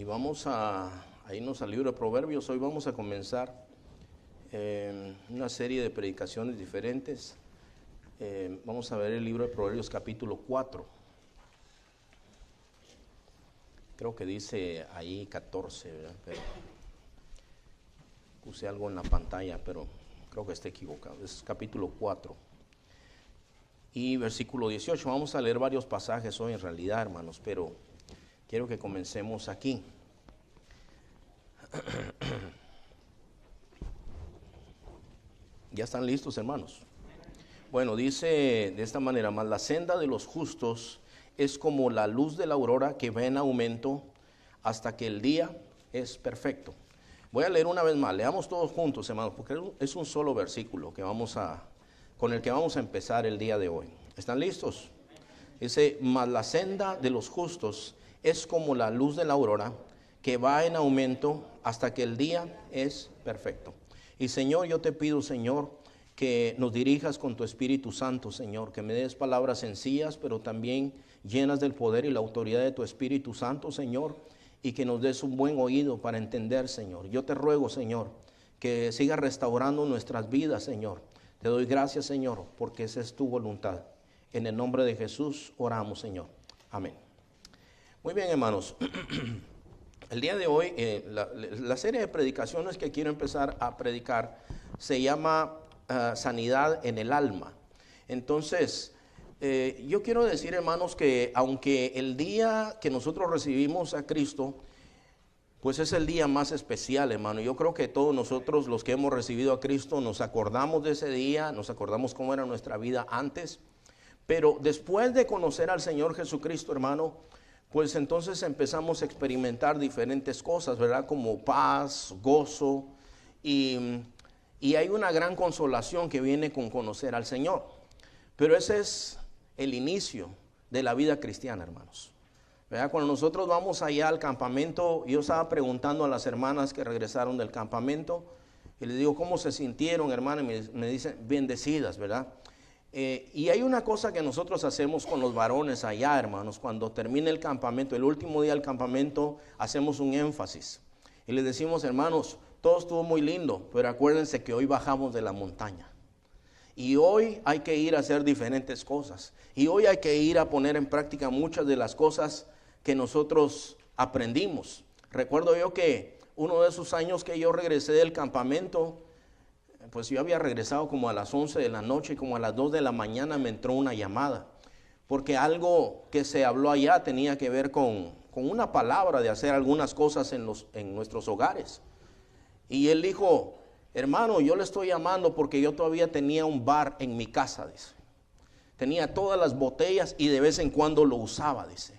Y vamos a irnos al libro de Proverbios. Hoy vamos a comenzar una serie de predicaciones diferentes. Vamos a ver el libro de Proverbios capítulo 4. Creo que dice ahí 14, ¿verdad? Pero puse algo en la pantalla, pero creo que está equivocado. Es capítulo 4 y versículo 18. Vamos a leer varios pasajes hoy en realidad, hermanos, pero quiero que comencemos aquí. ¿Ya están listos, hermanos? Bueno, dice de esta manera: mas la senda de los justos es como la luz de la aurora que va en aumento hasta que el día es perfecto. Voy a leer una vez más, leamos todos juntos, hermanos, porque es un solo versículo con el que vamos a empezar el día de hoy. ¿Están listos? Dice: mas la senda de los justos es como la luz de la aurora que va en aumento hasta que el día es perfecto. Y Señor, yo te pido, Señor, que nos dirijas con tu Espíritu Santo, Señor, que me des palabras sencillas, pero también llenas del poder y la autoridad de tu Espíritu Santo, Señor, y que nos des un buen oído para entender, Señor. Yo te ruego, Señor, que sigas restaurando nuestras vidas, Señor. Te doy gracias, Señor, porque esa es tu voluntad. En el nombre de Jesús oramos, Señor. Amén. Muy bien, hermanos. El día de hoy, la serie de predicaciones que quiero empezar a predicar se llama Sanidad en el Alma. Entonces, yo quiero decir, hermanos, que aunque el día que nosotros recibimos a Cristo, pues es el día más especial, hermano. Yo creo que todos nosotros, los que hemos recibido a Cristo, nos acordamos de ese día, nos acordamos cómo era nuestra vida antes. Pero después de conocer al Señor Jesucristo, hermano, pues entonces empezamos a experimentar diferentes cosas, ¿verdad? Como paz, gozo, y hay una gran consolación que viene con conocer al Señor. Pero ese es el inicio de la vida cristiana, hermanos, ¿verdad? Cuando nosotros vamos allá al campamento, yo estaba preguntando a las hermanas que regresaron del campamento, y les digo, ¿cómo se sintieron, hermanas? Y me dicen, bendecidas, ¿verdad? Y hay una cosa que nosotros hacemos con los varones allá, hermanos. Cuando termina el campamento, el último día del campamento, hacemos un énfasis y les decimos, hermanos, todo estuvo muy lindo, pero acuérdense que hoy bajamos de la montaña y hoy hay que ir a hacer diferentes cosas, y hoy hay que ir a poner en práctica muchas de las cosas que nosotros aprendimos. Recuerdo yo que uno de esos años que yo regresé del campamento, pues yo había regresado como a las 11 de la noche, y como a las 2 de la mañana me entró una llamada, porque algo que se habló allá tenía que ver con una palabra de hacer algunas cosas en nuestros hogares. Y él dijo, hermano, yo le estoy llamando porque yo todavía tenía un bar en mi casa, dice. Tenía todas las botellas y de vez en cuando lo usaba, dice.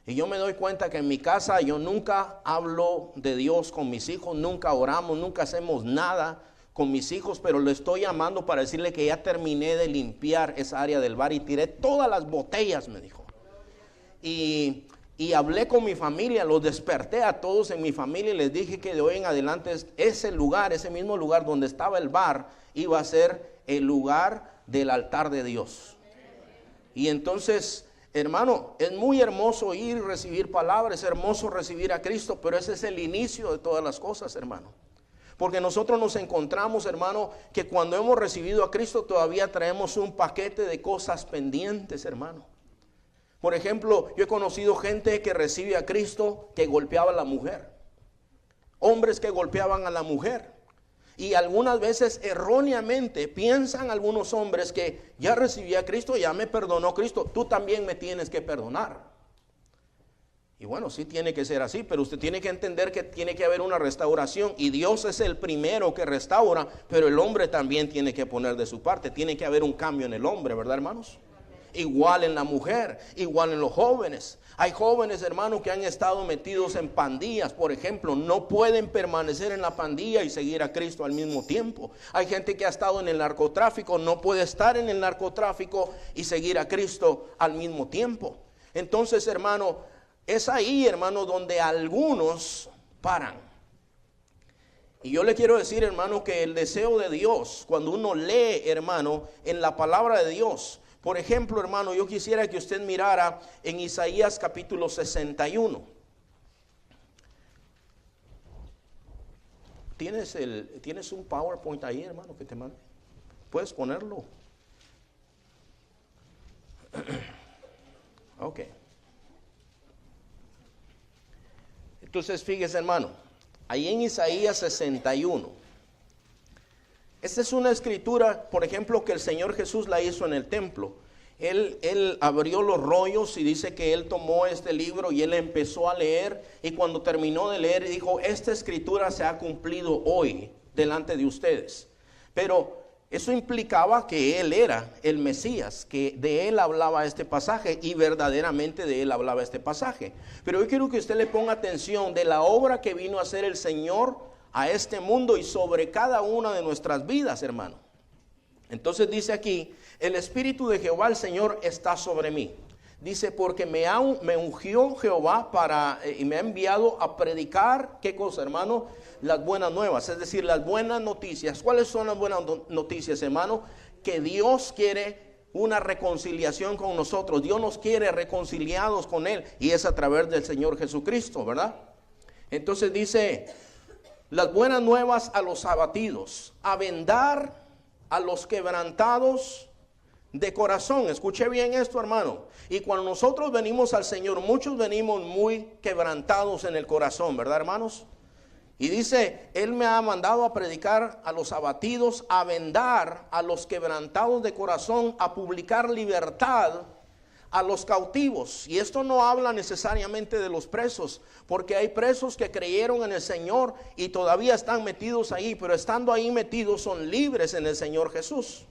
Y yo me doy cuenta que en mi casa yo nunca hablo de Dios con mis hijos, nunca oramos, nunca hacemos nada con mis hijos, pero le estoy llamando para decirle que ya terminé de limpiar esa área del bar y tiré todas las botellas, me dijo. Y hablé con mi familia, los desperté a todos en mi familia y les dije que de hoy en adelante ese lugar, ese mismo lugar donde estaba el bar, iba a ser el lugar del altar de Dios. Y entonces, hermano, es muy hermoso ir y recibir palabras, es hermoso recibir a Cristo, pero ese es el inicio de todas las cosas, hermano. Porque nosotros nos encontramos, hermano, que cuando hemos recibido a Cristo todavía traemos un paquete de cosas pendientes, hermano. Por ejemplo, yo he conocido gente que recibe a Cristo que golpeaba a la mujer. Hombres que golpeaban a la mujer. Y algunas veces erróneamente piensan algunos hombres que ya recibí a Cristo, ya me perdonó Cristo, tú también me tienes que perdonar. Y bueno, sí tiene que ser así, pero usted tiene que entender que tiene que haber una restauración, y Dios es el primero que restaura, pero el hombre también tiene que poner de su parte, tiene que haber un cambio en el hombre, ¿verdad, hermanos? Igual en la mujer, igual en los jóvenes. Hay jóvenes, hermanos, que han estado metidos en pandillas, por ejemplo, no pueden permanecer en la pandilla y seguir a Cristo al mismo tiempo. Hay gente que ha estado en el narcotráfico, no puede estar en el narcotráfico y seguir a Cristo al mismo tiempo. Entonces, hermano, es ahí, hermano, donde algunos paran. Y yo le quiero decir, hermano, que el deseo de Dios, cuando uno lee, hermano, en la palabra de Dios, por ejemplo, hermano, yo quisiera que usted mirara en Isaías capítulo 61. ¿Tienes un PowerPoint ahí, hermano, que te mande? ¿Puedes ponerlo? Ok. Entonces, fíjese, hermano, ahí en Isaías 61. Esta es una escritura, por ejemplo, que el Señor Jesús la hizo en el templo. Él abrió los rollos y dice que él tomó este libro y él empezó a leer, y cuando terminó de leer dijo: esta escritura se ha cumplido hoy delante de ustedes. Pero eso implicaba que él era el Mesías, que de él hablaba este pasaje, y verdaderamente de él hablaba este pasaje. Pero yo quiero que usted le ponga atención de la obra que vino a hacer el Señor a este mundo y sobre cada una de nuestras vidas, hermano. Entonces dice aquí: el Espíritu de Jehová el Señor está sobre mí. Dice: porque me ungió Jehová y me ha enviado a predicar, ¿qué cosa, hermano? Las buenas nuevas, es decir, las buenas noticias. ¿Cuáles son las buenas noticias, hermano? Que Dios quiere una reconciliación con nosotros. Dios nos quiere reconciliados con Él, y es a través del Señor Jesucristo, ¿verdad? Entonces dice: las buenas nuevas a los abatidos, a vendar a los quebrantados de corazón. Escuche bien esto, hermano. Y cuando nosotros venimos al Señor, muchos venimos muy quebrantados en el corazón, ¿verdad, hermanos? Y dice: Él me ha mandado a predicar a los abatidos, a vendar a los quebrantados de corazón, a publicar libertad a los cautivos. Y esto no habla necesariamente de los presos, porque hay presos que creyeron en el Señor y todavía están metidos ahí, pero estando ahí metidos son libres en el Señor Jesús.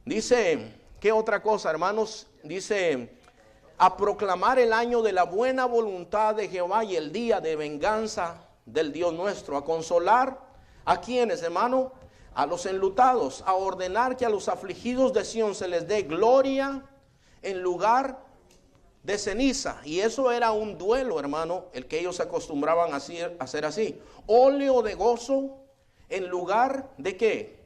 Dice, ¿qué otra cosa, hermanos? Dice: a proclamar el año de la buena voluntad de Jehová y el día de venganza del Dios nuestro. A consolar a quienes, hermano, a los enlutados, a ordenar que a los afligidos de Sión se les dé gloria en lugar de ceniza. Y eso era un duelo, hermano, el que ellos acostumbraban a hacer así. Óleo de gozo en lugar de ¿qué?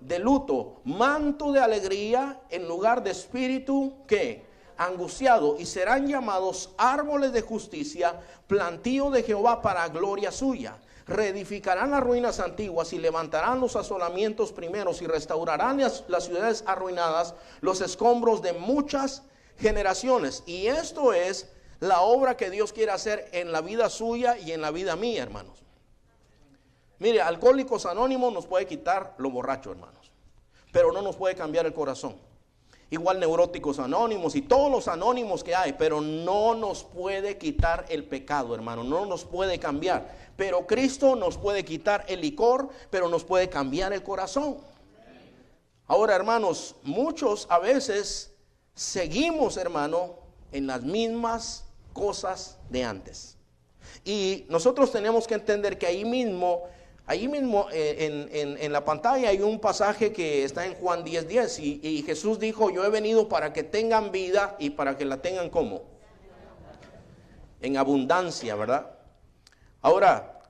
De luto. Manto de alegría en lugar de espíritu ¿qué? Angustiado. Y serán llamados árboles de justicia, plantío de Jehová para gloria suya. Reedificarán las ruinas antiguas y levantarán los asolamientos primeros y restaurarán las ciudades arruinadas, los escombros de muchas generaciones. Y esto es la obra que Dios quiere hacer en la vida suya y en la vida mía, hermanos. Mire, Alcohólicos Anónimos nos puede quitar lo borracho, hermanos, pero no nos puede cambiar el corazón. Igual Neuróticos Anónimos y todos los anónimos que hay, pero no nos puede quitar el pecado, hermano, no nos puede cambiar. Pero Cristo nos puede quitar el licor, pero nos puede cambiar el corazón. Ahora, hermanos, muchos a veces seguimos, hermano, en las mismas cosas de antes. Y nosotros tenemos que entender que ahí mismo en la pantalla hay un pasaje que está en Juan 10:10 y Jesús dijo: yo he venido para que tengan vida y para que la tengan ¿cómo? En abundancia, ¿verdad? Ahora,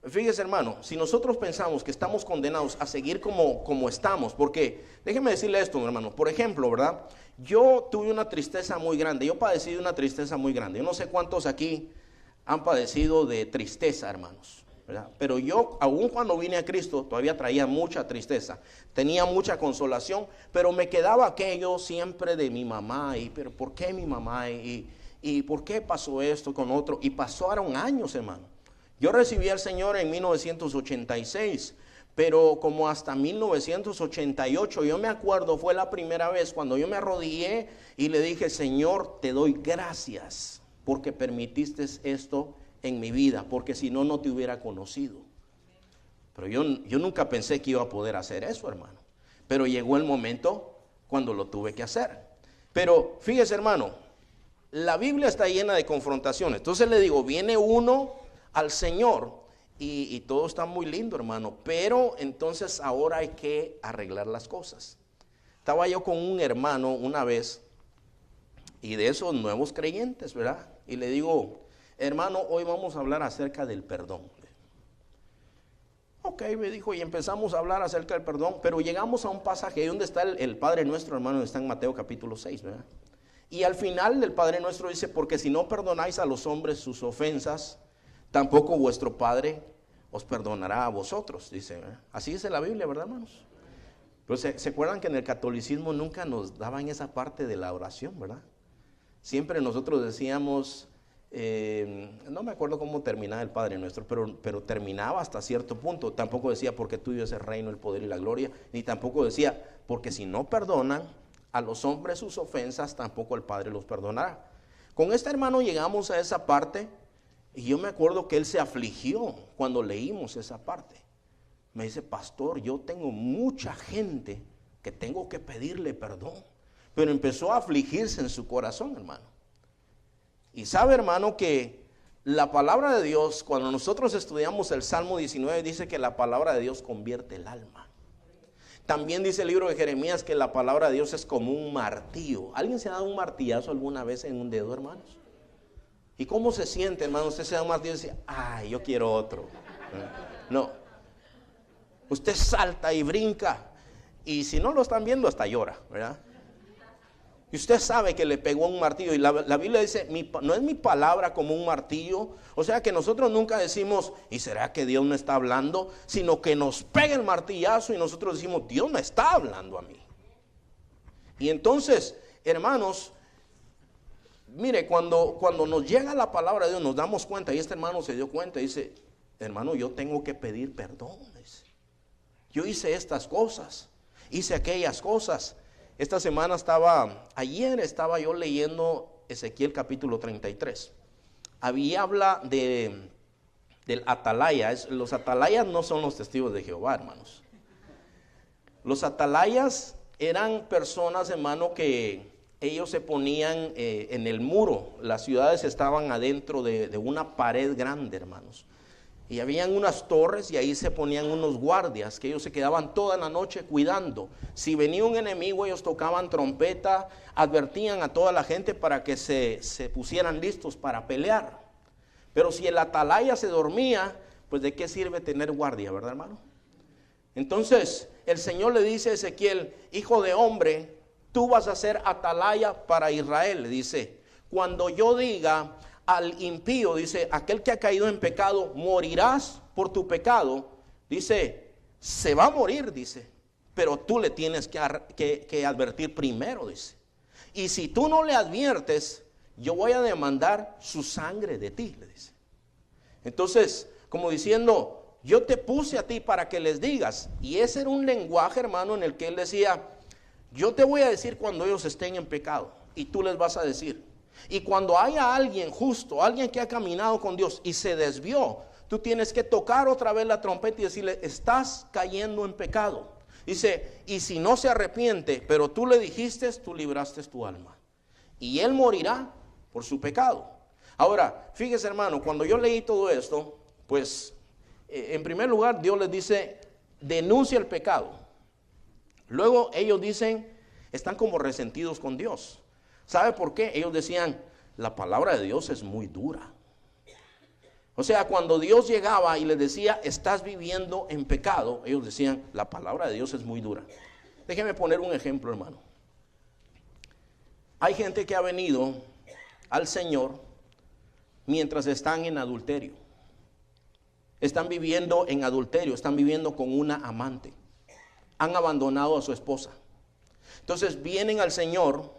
fíjese, hermano, si nosotros pensamos que estamos condenados a seguir como estamos, porque déjeme decirle esto, hermano, por ejemplo, ¿verdad? Yo tuve una tristeza muy grande, yo padecí de una tristeza muy grande. Yo no sé cuántos aquí han padecido de tristeza, hermanos, ¿verdad? Pero yo, aun cuando vine a Cristo, todavía traía mucha tristeza, tenía mucha consolación, pero me quedaba aquello siempre de mi mamá, pero ¿por qué mi mamá? ¿Y por qué pasó esto con otro? Y pasaron años, hermano. Yo recibí al Señor en 1986, pero como hasta 1988, yo me acuerdo, fue la primera vez cuando yo me arrodillé y le dije: Señor, te doy gracias porque permitiste esto en mi vida, porque si no, no te hubiera conocido. Pero yo nunca pensé que iba a poder hacer eso, hermano. Pero llegó el momento cuando lo tuve que hacer. Pero fíjese, hermano, la Biblia está llena de confrontaciones. Entonces le digo, viene uno al Señor y todo está muy lindo, hermano, pero entonces ahora hay que arreglar las cosas. Estaba yo con un hermano una vez, y de esos nuevos creyentes, ¿verdad? Y le digo: hermano, hoy vamos a hablar acerca del perdón. Ok, me dijo, y empezamos a hablar acerca del perdón, pero llegamos a un pasaje donde está el Padre Nuestro, hermano, está en Mateo capítulo 6, ¿verdad? Y al final del Padre Nuestro dice: porque si no perdonáis a los hombres sus ofensas, tampoco vuestro Padre os perdonará a vosotros, dice. Así dice la Biblia, ¿verdad, hermanos? Pero se acuerdan que en el catolicismo nunca nos daban esa parte de la oración, ¿verdad? Siempre nosotros decíamos, no me acuerdo cómo terminaba el Padre Nuestro, pero terminaba hasta cierto punto. Tampoco decía, porque tuyo es el reino, el poder y la gloria, ni tampoco decía, porque si no perdonan a los hombres sus ofensas, tampoco el Padre los perdonará. Con este hermano llegamos a esa parte, y yo me acuerdo que él se afligió cuando leímos esa parte. Me dice, pastor, yo tengo mucha gente que tengo que pedirle perdón. Pero empezó a afligirse en su corazón, hermano. Y sabe, hermano, que la palabra de Dios, cuando nosotros estudiamos el Salmo 19, dice que la palabra de Dios convierte el alma. También dice el libro de Jeremías que la palabra de Dios es como un martillo. ¿Alguien se ha dado un martillazo alguna vez en un dedo, hermanos? ¿Y cómo se siente, hermano? Usted se da un martillo y dice, ay, yo quiero otro. No. Usted salta y brinca. Y si no lo están viendo, hasta llora, ¿verdad? Y usted sabe que le pegó un martillo. Y la Biblia dice, no es mi palabra como un martillo. O sea que nosotros nunca decimos, ¿y será que Dios no está hablando? Sino que nos pega el martillazo y nosotros decimos, Dios no está hablando a mí. Y entonces, hermanos, mire, cuando nos llega la palabra de Dios, nos damos cuenta. Y este hermano se dio cuenta y dice, hermano, yo tengo que pedir perdón. Yo hice estas cosas, hice aquellas cosas. Esta semana ayer estaba yo leyendo Ezequiel capítulo 33. Habla del atalaya. Los atalayas no son los testigos de Jehová, hermanos. Los atalayas eran personas, hermano, que ellos se ponían en el muro. Las ciudades estaban adentro de una pared grande, hermanos. Y habían unas torres y ahí se ponían unos guardias que ellos se quedaban toda la noche cuidando. Si venía un enemigo, ellos tocaban trompeta, advertían a toda la gente para que se pusieran listos para pelear. Pero si el atalaya se dormía, pues ¿de qué sirve tener guardia, verdad, hermano? Entonces el Señor le dice a Ezequiel, hijo de hombre, tú vas a ser atalaya para Israel. Le dice, cuando yo diga al impío, dice, aquel que ha caído en pecado, morirás por tu pecado. Dice, se va a morir, dice, pero tú le tienes que advertir primero, dice. Y si tú no le adviertes, yo voy a demandar su sangre de ti, le dice. Entonces, como diciendo, yo te puse a ti para que les digas. Y ese era un lenguaje, hermano, en el que él decía, yo te voy a decir cuando ellos estén en pecado, y tú les vas a decir. Y cuando haya alguien justo, alguien que ha caminado con Dios y se desvió, tú tienes que tocar otra vez la trompeta y decirle, estás cayendo en pecado. Dice, y si no se arrepiente, pero tú le dijiste, tú libraste tu alma. Y él morirá por su pecado. Ahora, fíjese, hermano, cuando yo leí todo esto, pues, en primer lugar, Dios les dice, denuncia el pecado. Luego ellos dicen, están como resentidos con Dios. ¿Sabe por qué? Ellos decían, la palabra de Dios es muy dura. O sea, cuando Dios llegaba y les decía, estás viviendo en pecado, ellos decían, la palabra de Dios es muy dura. Déjeme poner un ejemplo, hermano. Hay gente que ha venido al Señor mientras están en adulterio. Están viviendo en adulterio, están viviendo con una amante. Han abandonado a su esposa. Entonces vienen al Señor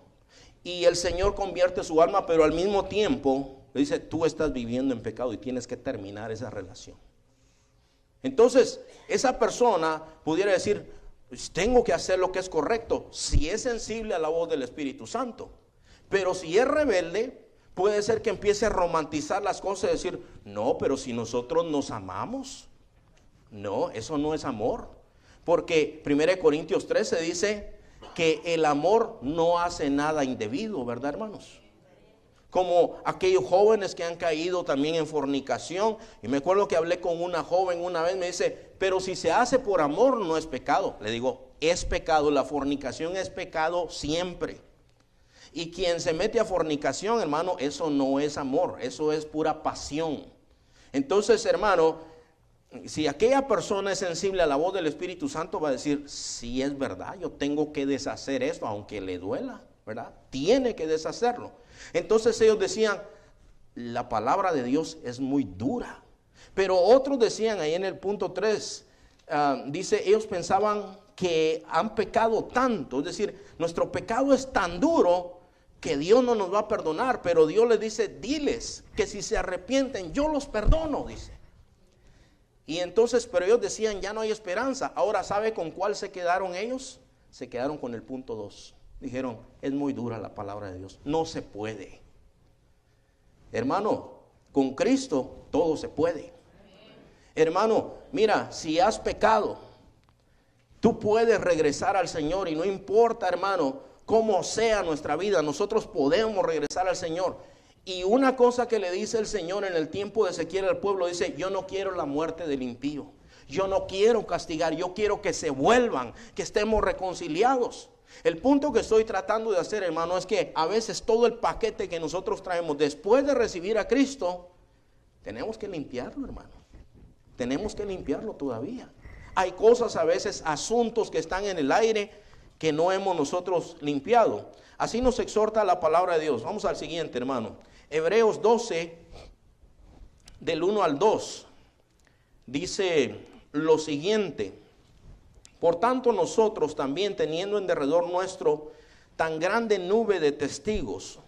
y el Señor convierte su alma, pero al mismo tiempo le dice, tú estás viviendo en pecado y tienes que terminar esa relación. Entonces, esa persona pudiera decir, pues tengo que hacer lo que es correcto, si es sensible a la voz del Espíritu Santo. Pero si es rebelde, puede ser que empiece a romantizar las cosas y decir, no, pero si nosotros nos amamos. No, eso no es amor. Porque 1 Corintios 13 dice que el amor no hace nada indebido, ¿verdad, hermanos? Como aquellos jóvenes que han caído también en fornicación. Y me acuerdo que hablé con una joven una vez, me dice, pero si se hace por amor no es pecado. Le digo, es pecado, la fornicación es pecado siempre. Y quien se mete a fornicación, hermano, eso no es amor, eso es pura pasión. Entonces, hermano, si aquella persona es sensible a la voz del Espíritu Santo, va a decir, sí es verdad, yo tengo que deshacer esto, aunque le duela, ¿verdad? Tiene que deshacerlo. Entonces ellos decían, la palabra de Dios es muy dura. Pero otros decían ahí en el punto 3, dice, ellos pensaban que han pecado tanto, es decir, nuestro pecado es tan duro que Dios no nos va a perdonar, pero Dios les dice, diles que si se arrepienten, yo los perdono, dice. Y entonces, pero ellos decían, ya no hay esperanza. Ahora, ¿sabe con cuál se quedaron ellos? Se quedaron con el punto 2. Dijeron, es muy dura la palabra de Dios, no se puede. Hermano, con Cristo todo se puede. Hermano, mira, si has pecado, tú puedes regresar al Señor y no importa, hermano, cómo sea nuestra vida, nosotros podemos regresar al Señor. Y una cosa que le dice el Señor en el tiempo de Ezequiel al pueblo, dice, yo no quiero la muerte del impío, yo no quiero castigar, yo quiero que se vuelvan, que estemos reconciliados. El punto que estoy tratando de hacer, hermano, es que a veces todo el paquete que nosotros traemos después de recibir a Cristo, tenemos que limpiarlo, hermano. Tenemos que limpiarlo todavía. Hay cosas a veces, asuntos que están en el aire que no hemos nosotros limpiado. Así nos exhorta la palabra de Dios. Vamos al siguiente, hermano. Hebreos 12, del 1 al 2, dice lo siguiente. Por tanto nosotros también, teniendo en derredor nuestro tan grande nube de testigos,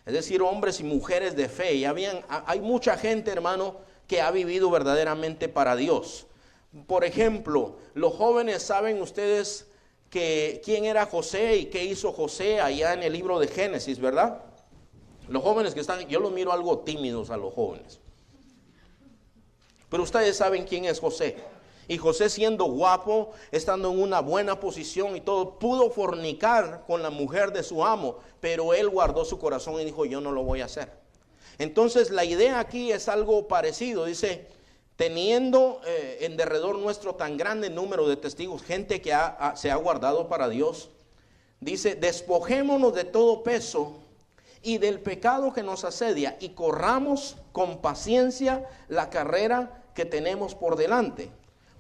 es decir, hombres y mujeres de fe, y hay mucha gente, hermano, que ha vivido verdaderamente para Dios. Por ejemplo, los jóvenes, saben ustedes que quién era José y qué hizo José allá en el libro de Génesis, ¿verdad? Los jóvenes que están, yo los miro algo tímidos a los jóvenes, pero ustedes saben quién es José. Y José, siendo guapo, estando en una buena posición y todo, pudo fornicar con la mujer de su amo, pero él guardó su corazón y dijo, yo no lo voy a hacer. Entonces la idea aquí es algo parecido, dice, teniendo en derredor nuestro tan grande número de testigos, gente que se ha guardado para Dios, dice, despojémonos de todo peso y del pecado que nos asedia y corramos con paciencia la carrera que tenemos por delante,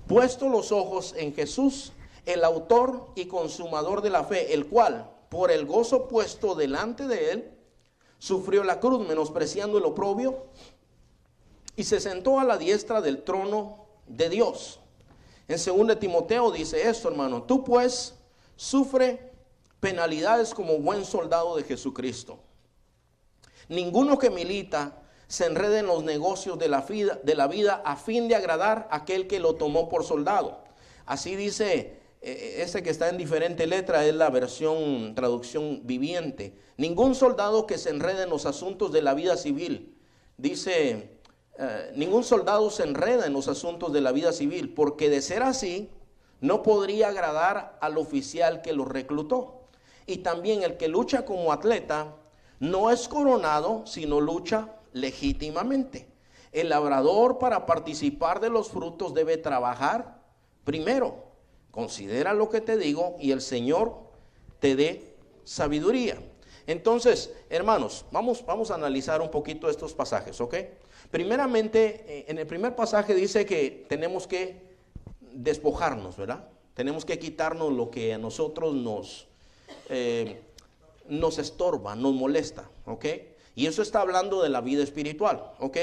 puesto los ojos en Jesús, el autor y consumador de la fe, el cual, por el gozo puesto delante de él, sufrió la cruz, menospreciando el oprobio, y se sentó a la diestra del trono de Dios. En 2 Timoteo dice esto, hermano, tú pues sufre penalidades como buen soldado de Jesucristo. Ninguno que milita se enrede en los negocios de la vida a fin de agradar a aquel que lo tomó por soldado. Así dice, ese que está en diferente letra es la versión, traducción viviente. Ningún soldado que se enrede en los asuntos de la vida civil. Dice, ningún soldado se enreda en los asuntos de la vida civil, porque de ser así, no podría agradar al oficial que lo reclutó. Y también el que lucha como atleta no es coronado, sino lucha legítimamente. El labrador, para participar de los frutos, debe trabajar primero. Considera lo que te digo y el Señor te dé sabiduría. Entonces, hermanos, vamos a analizar un poquito estos pasajes, ¿ok? Primeramente, en el primer pasaje dice que tenemos que despojarnos, ¿verdad? Tenemos que quitarnos lo que a nosotros nos estorba, nos molesta, ¿ok? Y eso está hablando de la vida espiritual, ¿ok?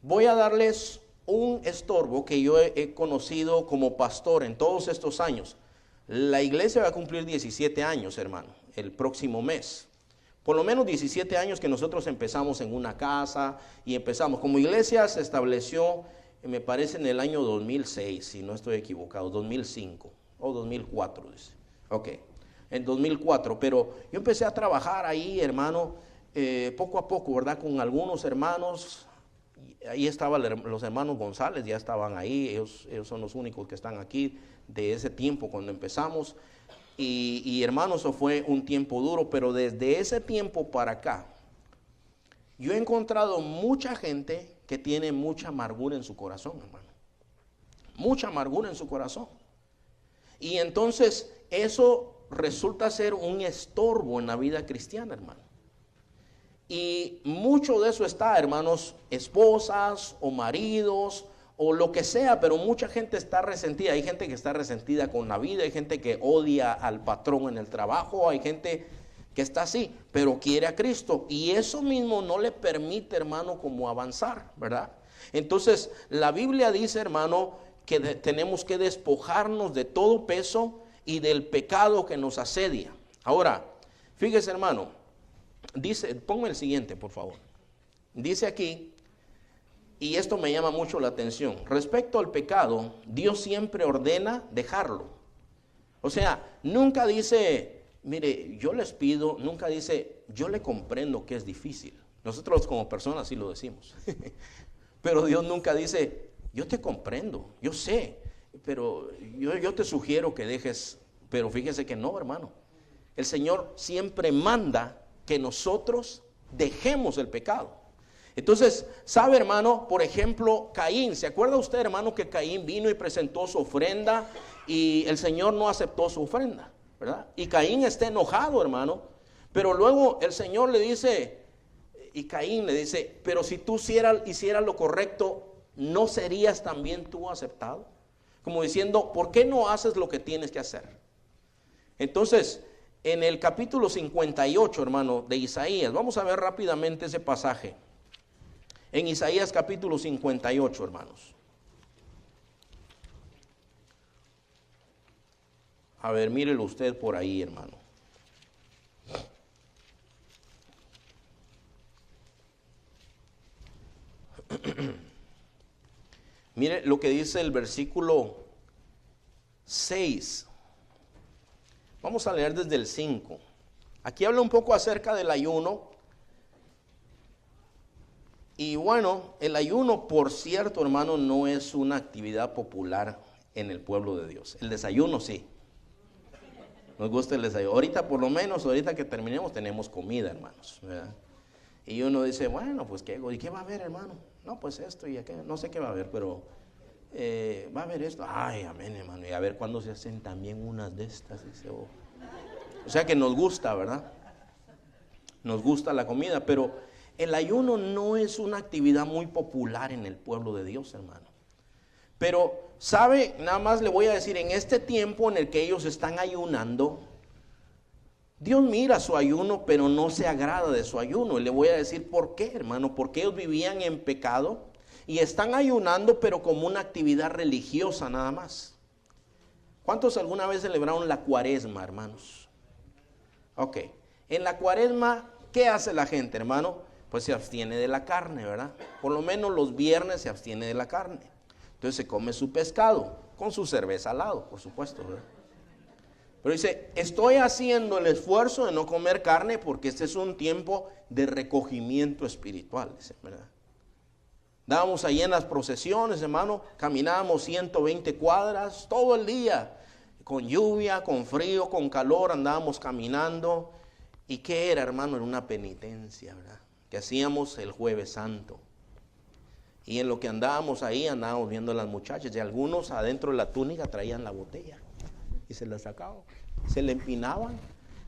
Voy a darles un estorbo que yo he conocido como pastor en todos estos años. La iglesia va a cumplir 17 años, hermano, el próximo mes. Por lo menos 17 años que nosotros empezamos en una casa y empezamos. Como iglesia se estableció, me parece, en el año 2006, si no estoy equivocado, 2005 o 2004, dice. Ok, en 2004, pero yo empecé a trabajar ahí, hermano, poco a poco, ¿verdad? Con algunos hermanos. Ahí estaban los hermanos González, ya estaban ahí, ellos son los únicos que están aquí de ese tiempo cuando empezamos. Y hermanos, eso fue un tiempo duro, pero desde ese tiempo para acá, yo he encontrado mucha gente que tiene mucha amargura en su corazón, hermano. Mucha amargura en su corazón. Y entonces eso resulta ser un estorbo en la vida cristiana, hermano. Y mucho de eso está, hermanos, esposas o maridos o lo que sea, pero mucha gente está resentida. Hay gente que está resentida con la vida, hay gente que odia al patrón en el trabajo, hay gente que está así, pero quiere a Cristo. Y eso mismo no le permite, hermano, como avanzar, ¿verdad? Entonces, la Biblia dice, hermano, que tenemos que despojarnos de todo peso y del pecado que nos asedia. Ahora, fíjese, hermano, dice, ponme el siguiente, por favor. Dice aquí, y esto me llama mucho la atención, respecto al pecado, Dios siempre ordena dejarlo. O sea, nunca dice, mire, yo les pido, nunca dice, yo le comprendo que es difícil. Nosotros como personas sí lo decimos. Pero Dios nunca dice, yo te comprendo, yo sé, pero yo te sugiero que dejes. Pero fíjese que no, hermano. El Señor siempre manda que nosotros dejemos el pecado. Entonces, ¿sabe, hermano? Por ejemplo, Caín. ¿Se acuerda usted, hermano, que Caín vino y presentó su ofrenda y el Señor no aceptó su ofrenda, ¿verdad? Y Caín está enojado, hermano. Pero luego el Señor le dice, y Caín le dice, pero si tú hicieras lo correcto, ¿no serías también tú aceptado? Como diciendo, ¿por qué no haces lo que tienes que hacer? Entonces, en el capítulo 58, hermano, de Isaías, vamos a ver rápidamente ese pasaje. En Isaías capítulo 58, hermanos. A ver, mírelo usted por ahí, hermano. Mire lo que dice el versículo 6. Vamos a leer desde el 5. Aquí habla un poco acerca del ayuno. Y bueno, el ayuno, por cierto, hermano, no es una actividad popular en el pueblo de Dios. El desayuno sí. Nos gusta el desayuno. Ahorita, por lo menos, ahorita que terminemos, tenemos comida, hermanos, ¿verdad? Y uno dice, bueno, pues ¿qué va a haber, hermano? No, pues esto y aquello. No sé qué va a haber, pero va a haber esto. Ay, amén, hermano. Y a ver cuándo se hacen también unas de estas. Dice, oh. O sea que nos gusta, ¿verdad? Nos gusta la comida, pero el ayuno no es una actividad muy popular en el pueblo de Dios, hermano. Pero, ¿sabe? Nada más le voy a decir, en este tiempo en el que ellos están ayunando, Dios mira su ayuno, pero no se agrada de su ayuno. Y le voy a decir por qué, hermano. Porque ellos vivían en pecado y están ayunando, pero como una actividad religiosa nada más. ¿Cuántos alguna vez celebraron la cuaresma, hermanos? Ok. En la cuaresma, ¿qué hace la gente, hermano? Pues se abstiene de la carne, ¿verdad? Por lo menos los viernes se abstiene de la carne. Entonces se come su pescado, con su cerveza al lado, por supuesto, ¿verdad? Pero dice, estoy haciendo el esfuerzo de no comer carne porque este es un tiempo de recogimiento espiritual, dice, ¿verdad? Dábamos ahí en las procesiones, hermano, caminábamos 120 cuadras todo el día, con lluvia, con frío, con calor, andábamos caminando. ¿Y qué era, hermano? Era una penitencia, ¿verdad? Que hacíamos el Jueves Santo. Y en lo que andábamos ahí, andábamos viendo a las muchachas, y algunos adentro de la túnica traían la botella. Y se la sacaban, se le empinaban.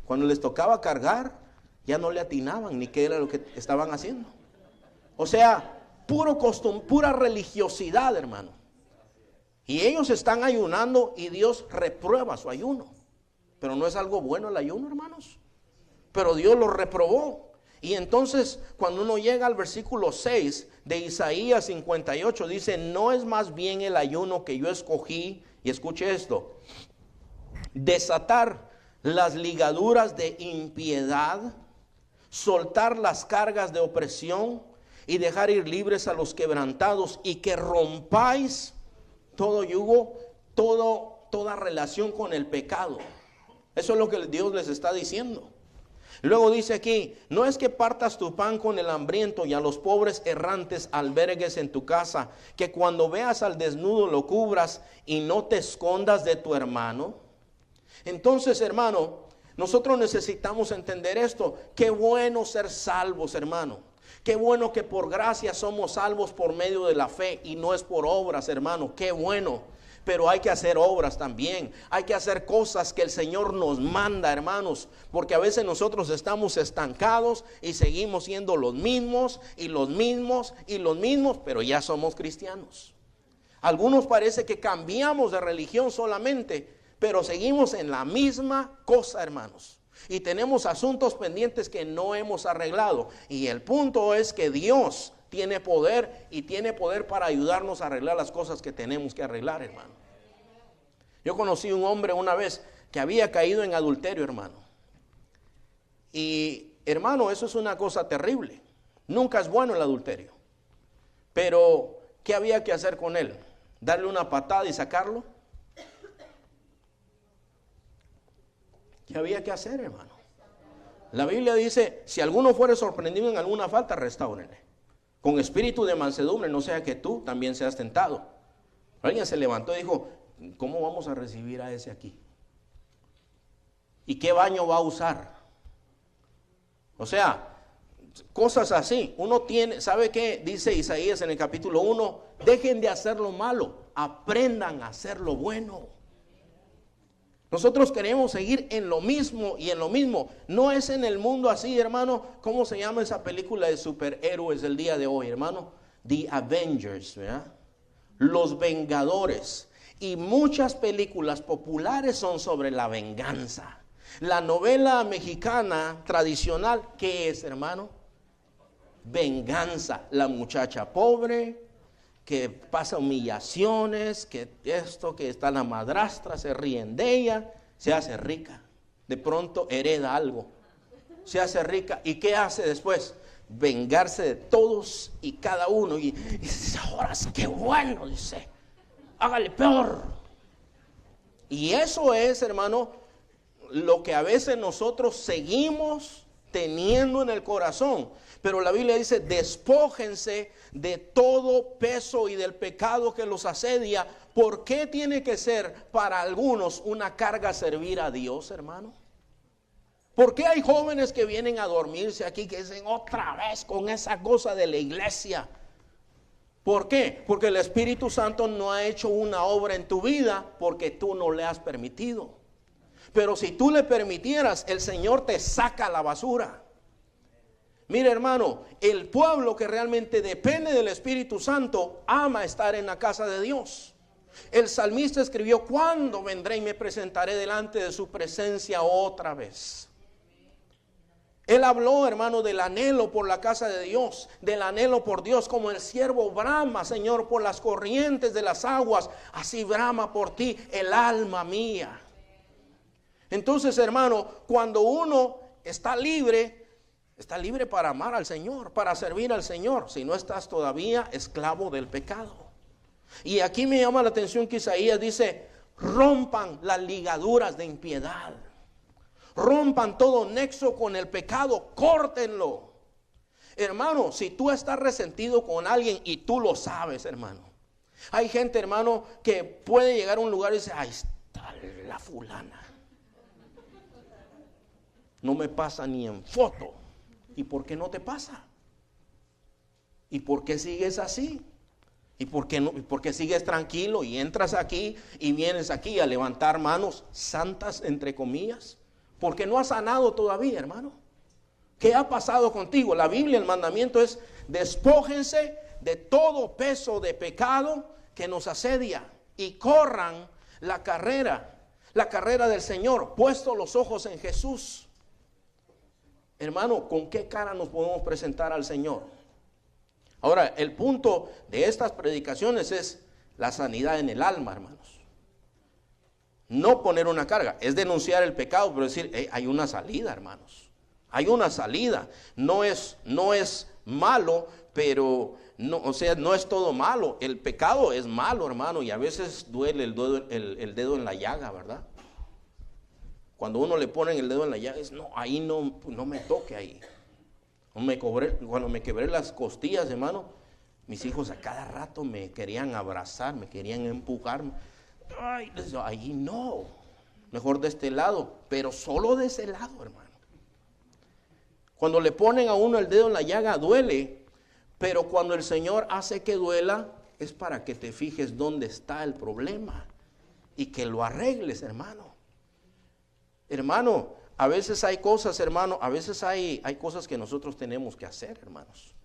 Cuando les tocaba cargar, ya no le atinaban ni qué era lo que estaban haciendo. O sea, pura religiosidad, hermano. Y ellos están ayunando y Dios reprueba su ayuno. Pero no es algo bueno el ayuno, hermanos. Pero Dios lo reprobó. Y entonces, cuando uno llega al versículo 6 de Isaías 58, dice, no es más bien el ayuno que yo escogí, y escuche esto, desatar las ligaduras de impiedad, soltar las cargas de opresión y dejar ir libres a los quebrantados, y que rompáis todo yugo, toda relación con el pecado. Eso es lo que Dios les está diciendo. Luego dice aquí, no es que partas tu pan con el hambriento y a los pobres errantes albergues en tu casa, que cuando veas al desnudo lo cubras y no te escondas de tu hermano. Entonces, hermano, nosotros necesitamos entender esto. Qué bueno ser salvos, hermano. Qué bueno que por gracia somos salvos por medio de la fe y no es por obras, hermano. Qué bueno. Pero hay que hacer obras también. Hay que hacer cosas que el Señor nos manda, hermanos. Porque a veces nosotros estamos estancados y seguimos siendo los mismos y los mismos y los mismos, pero ya somos cristianos. Algunos parece que cambiamos de religión solamente, pero seguimos en la misma cosa, hermanos. Y tenemos asuntos pendientes que no hemos arreglado. Y el punto es que Dios tiene poder y tiene poder para ayudarnos a arreglar las cosas que tenemos que arreglar, hermano. Yo conocí un hombre una vez que había caído en adulterio, hermano. Y hermano, eso es una cosa terrible. Nunca es bueno el adulterio. Pero, ¿qué había que hacer con él? ¿Darle una patada y sacarlo? ¿Qué había que hacer, hermano? La Biblia dice, si alguno fuere sorprendido en alguna falta, restáurele. Con espíritu de mansedumbre, no sea que tú también seas tentado. Alguien se levantó y dijo, ¿cómo vamos a recibir a ese aquí? ¿Y qué baño va a usar? O sea, cosas así. Uno tiene, ¿sabe qué? Dice Isaías en el capítulo 1, dejen de hacer lo malo, aprendan a hacer lo bueno. Nosotros queremos seguir en lo mismo y en lo mismo. No es en el mundo así, hermano. ¿Cómo se llama esa película de superhéroes del día de hoy, hermano? The Avengers, ¿verdad? Los Vengadores. Y muchas películas populares son sobre la venganza. La novela mexicana tradicional, ¿qué es, hermano? Venganza. La muchacha pobre que pasa humillaciones, que esto, que está la madrastra, se ríen de ella, se hace rica. De pronto hereda algo, se hace rica. ¿Y qué hace después? Vengarse de todos y cada uno. Y dice, ahora qué bueno, dice, hágale peor. Y eso es, hermano, lo que a veces nosotros seguimos teniendo en el corazón. Pero la Biblia dice, despójense de todo peso y del pecado que los asedia. ¿Por qué tiene que ser para algunos una carga servir a Dios, hermano? ¿Por qué hay jóvenes que vienen a dormirse aquí que dicen otra vez con esa cosa de la iglesia? ¿Por qué? Porque el Espíritu Santo no ha hecho una obra en tu vida porque tú no le has permitido. Pero si tú le permitieras, el Señor te saca a la basura. Mire, hermano, el pueblo que realmente depende del Espíritu Santo ama estar en la casa de Dios. El salmista escribió, ¿cuándo vendré y me presentaré delante de su presencia otra vez? Él habló, hermano, del anhelo por la casa de Dios, del anhelo por Dios, como el siervo brama, Señor, por las corrientes de las aguas, así brama por ti el alma mía. Entonces, hermano, cuando uno está libre para amar al Señor, para servir al Señor, si no estás todavía esclavo del pecado. Y aquí me llama la atención que Isaías dice, rompan las ligaduras de impiedad. Rompan todo nexo con el pecado, córtenlo. Hermano, si tú estás resentido con alguien y tú lo sabes, hermano. Hay gente, hermano, que puede llegar a un lugar y dice, ahí está la fulana. No me pasa ni en foto. ¿Y por qué no te pasa? ¿Y por qué sigues así? ¿Y por qué no? ¿Por qué sigues tranquilo y entras aquí y vienes aquí a levantar manos santas, entre comillas? Porque no has sanado todavía, hermano. ¿Qué ha pasado contigo? La Biblia, el mandamiento es, despójense de todo peso de pecado que nos asedia y corran la carrera del Señor, puesto los ojos en Jesús. Hermano, ¿con qué cara nos podemos presentar al Señor? Ahora, el punto de estas predicaciones es la sanidad en el alma, hermanos. No poner una carga, es denunciar el pecado, pero decir, hay una salida, hermanos. Hay una salida. No es malo, pero no, o sea, no es todo malo. El pecado es malo, hermano, y a veces duele el dedo en la llaga, ¿verdad? Cuando uno le pone el dedo en la llaga, es, no, ahí no me toque ahí. Cuando me quebré las costillas, hermano, mis hijos a cada rato me querían abrazar, me querían empujar. Ay, ahí no, mejor de este lado, pero solo de ese lado, hermano. Cuando le ponen a uno el dedo en la llaga duele, pero cuando el Señor hace que duela es para que te fijes dónde está el problema y que lo arregles, hermano. Hermano, a veces hay cosas, hermano, a veces hay cosas que nosotros tenemos que hacer, hermanos.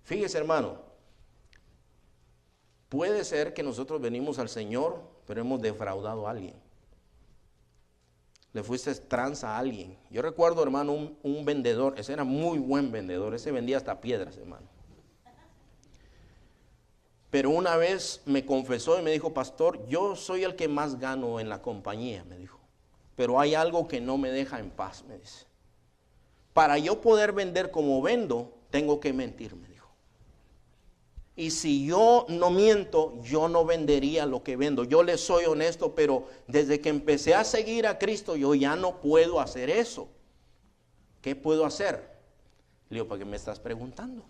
Fíjese, hermano, puede ser que nosotros venimos al Señor, pero hemos defraudado a alguien. Le fuiste tranza a alguien. Yo recuerdo, hermano, un vendedor, ese era muy buen vendedor, ese vendía hasta piedras, hermano. Pero una vez me confesó y me dijo, pastor, yo soy el que más gano en la compañía, me dijo. Pero hay algo que no me deja en paz, me dice. Para yo poder vender como vendo, tengo que mentir, me dijo. Y si yo no miento, yo no vendería lo que vendo. Yo le soy honesto, pero desde que empecé a seguir a Cristo, yo ya no puedo hacer eso. ¿Qué puedo hacer? Le digo, ¿para qué me estás preguntando?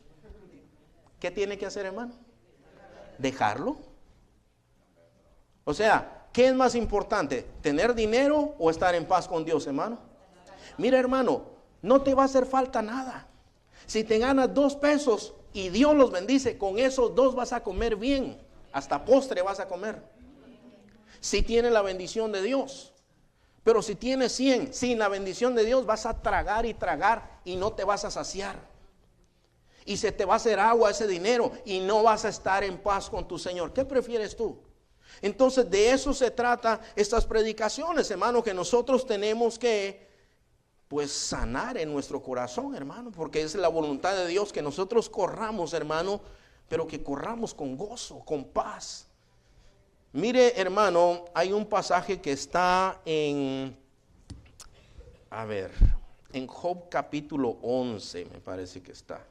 ¿Qué tiene que hacer, hermano? Dejarlo. O sea, ¿qué es más importante? ¿Tener dinero o estar en paz con Dios, hermano? Mira, hermano, no te va a hacer falta nada. Si te ganas 2 pesos y Dios los bendice, con esos 2 vas a comer bien. Hasta postre vas a comer. Si tienes la bendición de Dios. Pero si tienes 100, sin la bendición de Dios, vas a tragar y tragar y no te vas a saciar. Y se te va a hacer agua ese dinero y no vas a estar en paz con tu Señor. ¿Qué prefieres tú? Entonces de eso se trata estas predicaciones, hermano, que nosotros tenemos que pues sanar en nuestro corazón, hermano, porque es la voluntad de Dios que nosotros corramos, hermano, pero que corramos con gozo, con paz. Mire, hermano, hay un pasaje que está en Job capítulo 11, me parece que está.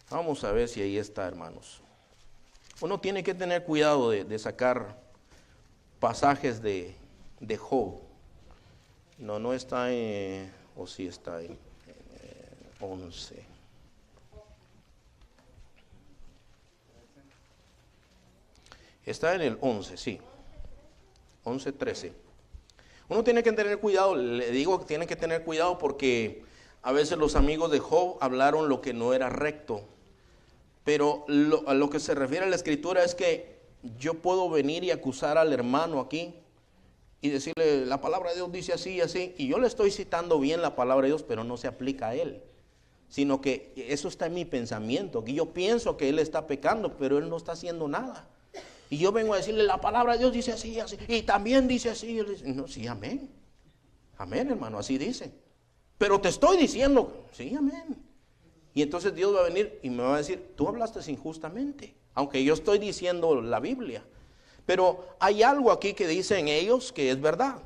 Vamos a ver si ahí está, hermanos. Uno tiene que tener cuidado de sacar pasajes de Job. No está en, o sí está en 11. Está en el 11, sí. 11:13. Uno tiene que tener cuidado, le digo que tiene que tener cuidado porque a veces los amigos de Job hablaron lo que no era recto. Pero a lo que se refiere a la escritura es que yo puedo venir y acusar al hermano aquí y decirle, la palabra de Dios dice así y así, y yo le estoy citando bien la palabra de Dios, pero no se aplica a él, sino que eso está en mi pensamiento, que yo pienso que él está pecando, pero él no está haciendo nada. Y yo vengo a decirle, la palabra de Dios dice así y así, y también dice así. No, sí, amén. Amén, hermano, así dice. Pero te estoy diciendo, sí, amén. Y entonces Dios va a venir y me va a decir, tú hablaste injustamente, aunque yo estoy diciendo la Biblia. Pero hay algo aquí que dicen ellos que es verdad.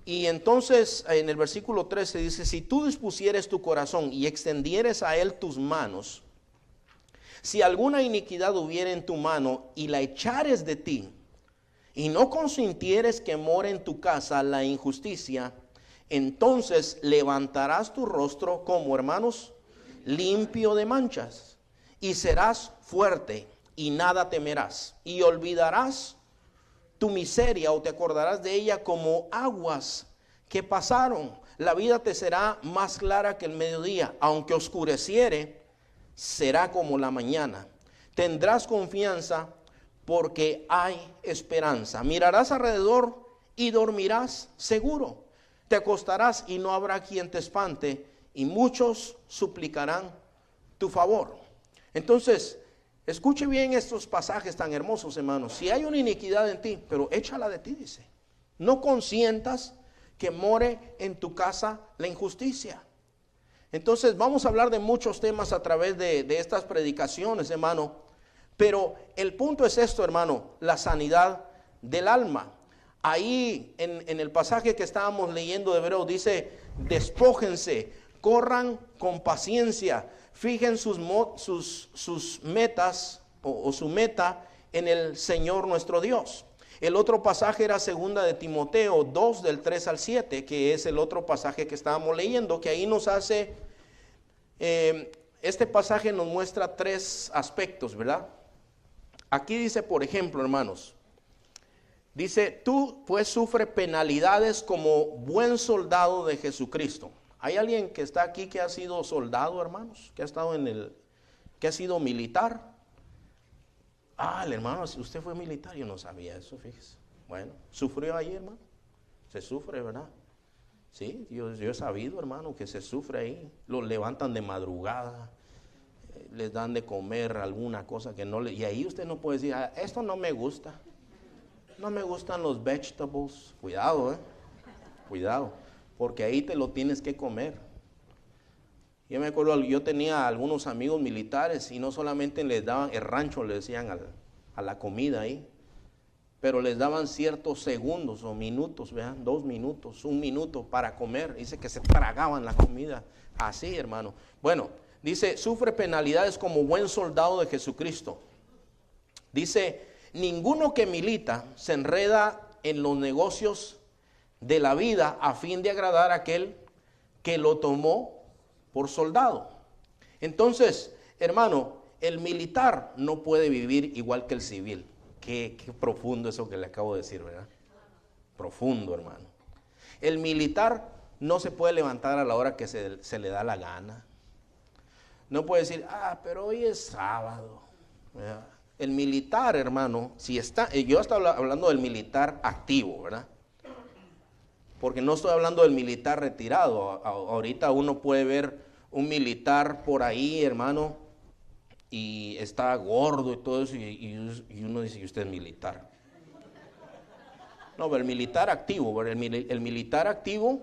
Y entonces en el versículo 13 dice, si tú dispusieres tu corazón y extendieres a él tus manos, si alguna iniquidad hubiere en tu mano y la echares de ti, y no consintieres que more en tu casa la injusticia, entonces levantarás tu rostro como, hermanos, limpio de manchas, y serás fuerte y nada temerás, y olvidarás tu miseria o te acordarás de ella como aguas que pasaron. La vida te será más clara que el mediodía, aunque oscureciere, será como la mañana. Tendrás confianza porque hay esperanza. Mirarás alrededor y dormirás seguro. Te acostarás y no habrá quien te espante, y muchos suplicarán tu favor. Entonces, escuche bien estos pasajes tan hermosos, hermanos. Si hay una iniquidad en ti, pero échala de ti, dice. No consientas que more en tu casa la injusticia. Entonces, vamos a hablar de muchos temas a través de estas predicaciones, hermano. Pero el punto es esto, hermano, la sanidad del alma. Ahí en el pasaje que estábamos leyendo de Hebreos dice, despójense, corran con paciencia, fijen sus metas o su meta en el Señor nuestro Dios. El otro pasaje era 2 de Timoteo 2 del 3 al 7, que es el otro pasaje que estábamos leyendo, que ahí nos hace, este pasaje nos muestra 3 aspectos, ¿verdad? Aquí dice, por ejemplo, hermanos, dice, tú pues sufre penalidades como buen soldado de Jesucristo. ¿Hay alguien que está aquí que ha sido soldado, hermanos? Que ha estado que ha sido militar. El hermano, si usted fue militar, yo no sabía eso, fíjese. Bueno, ¿sufrió ahí, hermano? Se sufre, ¿verdad? Sí, yo he sabido, hermano, que se sufre ahí. Los levantan de madrugada, les dan de comer alguna cosa que no le... Y ahí usted no puede decir, esto no me gusta. No me gustan los vegetables. Cuidado, cuidado. Porque ahí te lo tienes que comer. Yo me acuerdo, yo tenía algunos amigos militares y no solamente les daban el rancho, le decían a la comida ahí, pero les daban ciertos segundos o minutos, vean, 2 minutos, 1 minuto para comer. Dice que se tragaban la comida así, hermano. Bueno, dice, sufre penalidades como buen soldado de Jesucristo. Dice, ninguno que milita se enreda en los negocios de la vida a fin de agradar a aquel que lo tomó por soldado. Entonces, hermano, el militar no puede vivir igual que el civil. Qué profundo eso que le acabo de decir, ¿verdad? Profundo, hermano. El militar no se puede levantar a la hora que se le da la gana. No puede decir, pero hoy es sábado, ¿verdad? El militar, hermano, si está, yo estoy hablando del militar activo, ¿verdad? Porque no estoy hablando del militar retirado. Ahorita uno puede ver un militar por ahí, hermano, y está gordo y todo eso, y uno dice, ¿y usted es militar? No, pero el militar activo, el militar activo,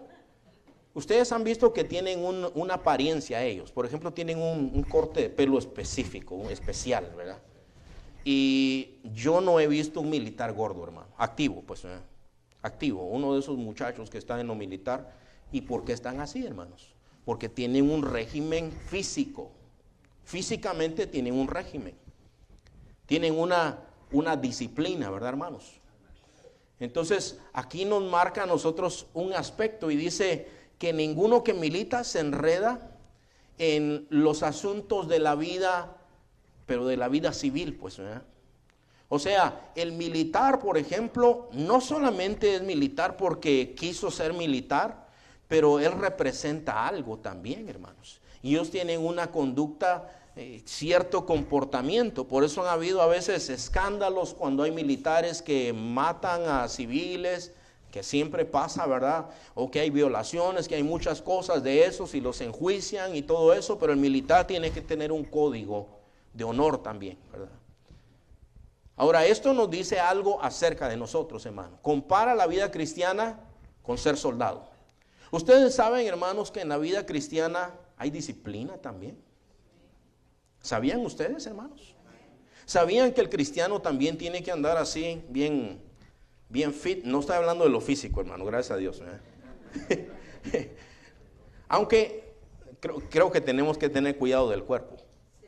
ustedes han visto que tienen una apariencia ellos. Por ejemplo, tienen un corte de pelo específico, especial, ¿verdad? Y yo no he visto un militar gordo, hermano, activo, pues, activo, uno de esos muchachos que están en lo militar. ¿Y por qué están así, hermanos? Porque tienen un régimen físico. Físicamente tienen un régimen. Tienen una disciplina, ¿verdad, hermanos? Entonces, aquí nos marca a nosotros un aspecto y dice que ninguno que milita se enreda en los asuntos de la vida, pero de la vida civil, pues, ¿verdad? O sea, el militar, por ejemplo, no solamente es militar porque quiso ser militar, pero él representa algo también, hermanos. Y ellos tienen una conducta, cierto comportamiento. Por eso han habido a veces escándalos cuando hay militares que matan a civiles, que siempre pasa, ¿verdad? O que hay violaciones, que hay muchas cosas de esos y los enjuician y todo eso, pero el militar tiene que tener un código de honor también, ¿verdad? Ahora, esto nos dice algo acerca de nosotros, hermano. Compara la vida cristiana con ser soldado. Ustedes saben, hermanos, que en la vida cristiana hay disciplina también. ¿Sabían ustedes, hermanos? ¿Sabían que el cristiano también tiene que andar así, bien fit? No estoy hablando de lo físico, hermano, gracias a Dios, aunque creo que tenemos que tener cuidado del cuerpo,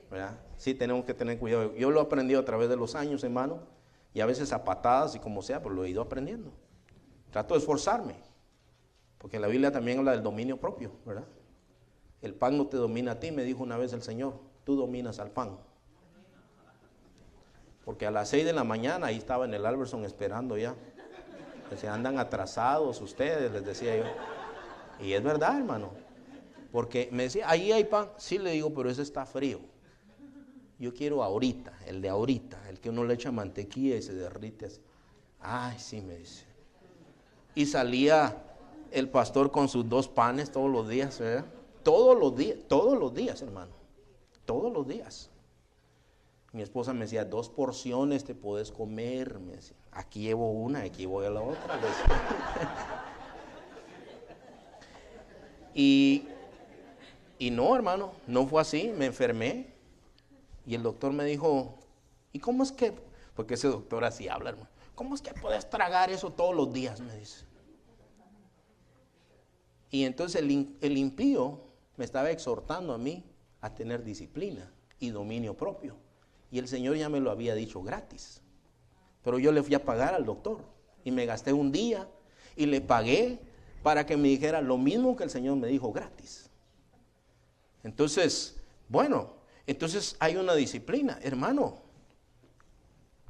¿verdad? Sí, tenemos que tener cuidado. Yo lo he aprendido a través de los años, hermano, y a veces a patadas y como sea, pero lo he ido aprendiendo. Trato de esforzarme, porque la Biblia también habla del dominio propio, ¿verdad? El pan no te domina a ti, me dijo una vez el Señor, tú dominas al pan. Porque a las 6 de la mañana ahí estaba en el Alberson esperando ya. Decía, andan atrasados ustedes, les decía yo. Y es verdad, hermano. Porque me decía, ahí hay pan. Sí, le digo, pero ese está frío. Yo quiero ahorita, el de ahorita, el que uno le echa mantequilla y se derrite así. Ay, sí, me dice. Y salía el pastor con sus 2 panes todos los días, ¿verdad? Todos los días, hermano. Todos los días. Mi esposa me decía, 2 porciones te puedes comer. Me decía, aquí llevo una, aquí voy a la otra. Y no, hermano, no fue así, me enfermé. Y el doctor me dijo, ¿y cómo es que? Porque ese doctor así habla, hermano. ¿Cómo es que puedes tragar eso todos los días? Me dice. Y entonces el impío me estaba exhortando a mí a tener disciplina y dominio propio. Y el Señor ya me lo había dicho gratis. Pero yo le fui a pagar al doctor. Y me gasté un día y le pagué para que me dijera lo mismo que el Señor me dijo gratis. Entonces, bueno, entonces hay una disciplina. Hermano,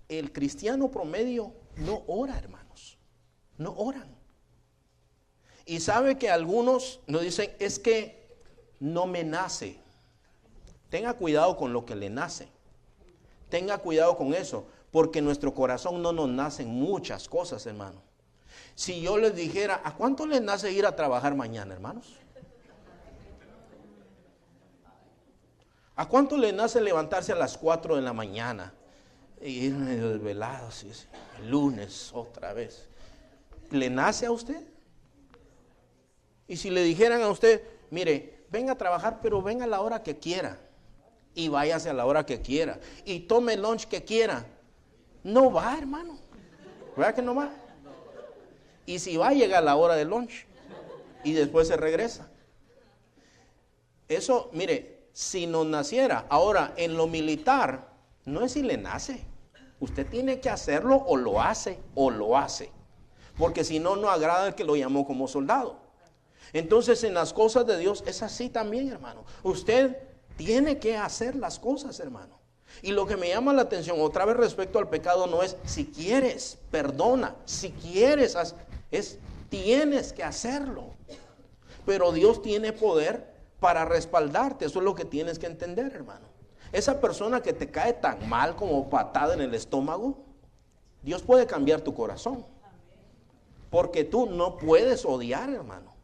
el cristiano promedio no ora, hermanos. No oran. Y sabe que algunos nos dicen, es que no me nace. Tenga cuidado con lo que le nace. Tenga cuidado con eso, porque en nuestro corazón no nos nacen muchas cosas, hermano. Si yo les dijera, ¿a cuánto les nace ir a trabajar mañana, hermanos? ¿A cuánto les nace levantarse a las 4 de la mañana? E ir medio desvelados, el lunes otra vez. ¿Le nace a usted? Y si le dijeran a usted, mire, venga a trabajar, pero venga a la hora que quiera. Y váyase a la hora que quiera. Y tome el lunch que quiera. No va, hermano. ¿Verdad que no va? Y si va, llega a la hora del lunch. Y después se regresa. Eso, mire, si nos naciera. Ahora, en lo militar, no es si le nace. Usted tiene que hacerlo o lo hace o lo hace. Porque si no, no agrada el que lo llamó como soldado. Entonces, en las cosas de Dios es así también, hermano. Usted tiene que hacer las cosas, hermano. Y lo que me llama la atención, otra vez respecto al pecado, no es si quieres, perdona. Si quieres, tienes que hacerlo. Pero Dios tiene poder para respaldarte. Eso es lo que tienes que entender, hermano. Esa persona que te cae tan mal como patada en el estómago, Dios puede cambiar tu corazón. Porque tú no puedes odiar, hermano.